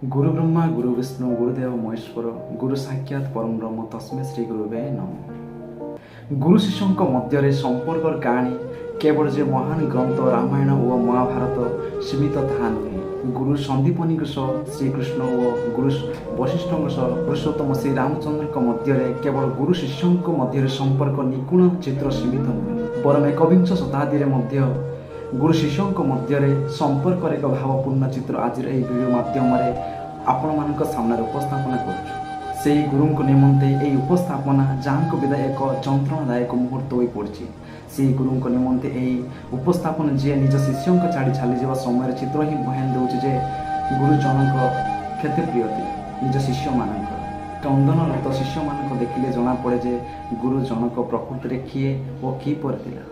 गुरु ब्रह्मा गुरु विष्णु गुरुदेव महेश्वर गुरु साक्षात परम ब्रह्म तस्मै श्री गुरुवे नमः। गुरु शिष्यों मध्य संपर्क कहानी केवल जे महान ग्रंथ रामायण और महाभारत सीमित था नुहे। गुरु संदीपनी श्रीकृष्ण और गुरु वशिष्ठ पुरुषोत्तम श्री रामचंद्र मध्य केवल गुरु शिष्यों मध्य संपर्क निपुण चित्र सीमित नुहे, बरम एकविंश शताब्दी मध्य गुरु शिष्यों मध्य संपर्क एक भावपूर्ण चित्र आज वीडियो माध्यम आपण मान सामने उपस्थापना कर से गुरु निमंते यह उपस्थापना जहाँ विदाय एक जंत्रणादायक मुहूर्त हो पड़ी। से गुरु निमंते यही उपस्थापन जी निज शिष्यों छाड़ी चली जा समय चित्र ही बयान दूचे जे गुरु जनक केते प्रिय थे निज शिष्य मान चंदनरत शिष्य मान देखिले जना पड़े जे गुरु जनक प्रकृति में किए और किपर थिला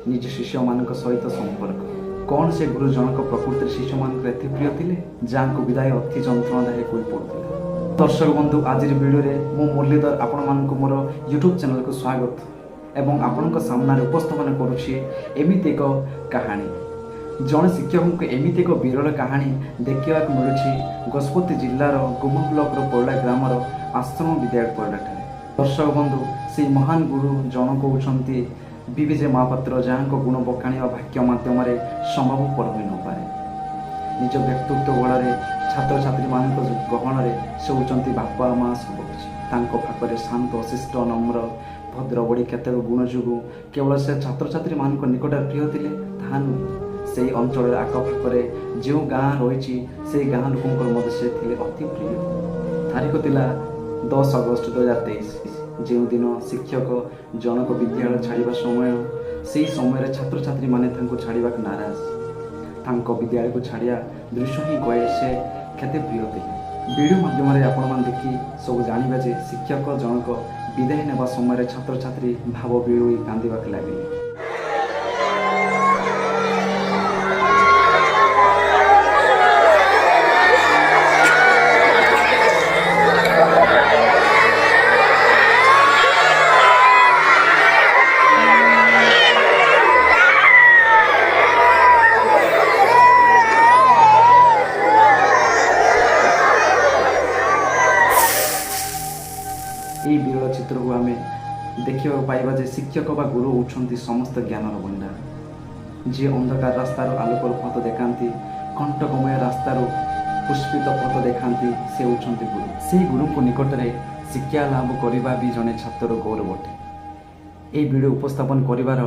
निज शिष्य मान सहित संपर्क कौन से गुरु जनक प्रकृति शिष्य मान प्रिय थे जहाँ को विदाय अति जंत्रणादायक हो पड़ता। दर्शक बंधु आज वीडियो मु मुरलीधर आपण मानक मोर यूट्यूब चैनल को स्वागत एवं आपण सामने उपस्थापन करुछि एमिति एक कहानी। जड़े शिक्षक को एमिति एक विरल कहानी देखा मिलूँ गजपति जिलार गुम्मा ब्लॉक पोरडा ग्रामर आश्रम विद्यालय पोरडा। दर्शक बंधु से महान गुरु जनक होती विविजय महापात्र जहाँ गुण बखाणी भाग्य मध्यम संभवपर हो न पाए। निज व्यक्तित्व बल छात्र छात्री मान गहन से होती बापा माँ सब किसी पाखे शांत शिष्ट नम्र भद्र बड़ी केतक गुण जो केवल से छात्र छात्री मान निकट प्रिय थे ता नुहे से अंचल आखपाखे जो गाँ रही से गाँ लोक से अति प्रिय। तारीख थिला 10 अगस्त 2023 जो दिन शिक्षक जनक विद्यालय छाड़ा समय से समय छात्र छात्री माने छाड़ा नाराज विद्यालय को छाड़ा दृश्य ही कहे से केते प्रिय थे। वीडियो माध्यम आपण देखी सब जाना जे शिक्षक जनक विदाय नेबा समय छात्र छात्री भाव विड़ोई कांदिबाक लगे। यही विरल चित्र को आम देखा पाइबा जे शिक्षक बा गुरु होती समस्त ज्ञानर भंडार जी अंधकार रास्तार आलोकर पथ देखाती कंटकमय रास्तार पुष्पित पथ देखाती से होती गुरु। से गुरु को निकट में शिक्षा लाभ करने भी जड़े छात्र गौरव अटे। ये वीडियो उपस्थापन कर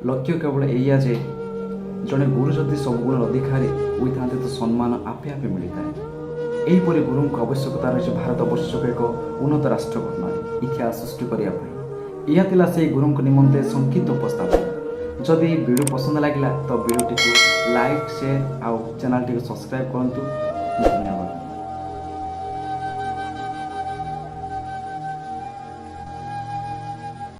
लक्ष्य केवल या जे जड़े गुरु जदि सब गुण अधिकारी होता तो सम्मान आपे आपे मिलता है। यहीपरि गुरु को आवश्यकता रही भारत वर्ष एक उन्नत राष्ट्र गठन इतिहास सृष्टि करने। यह से गुरु निमंते संक्षिप्त उपस्थापन। जदि वीडियो पसंद लगे तो वीडियो टी लाइक शेयर आउ चैनल टी सब्सक्राइब करूँ। धन्यवाद।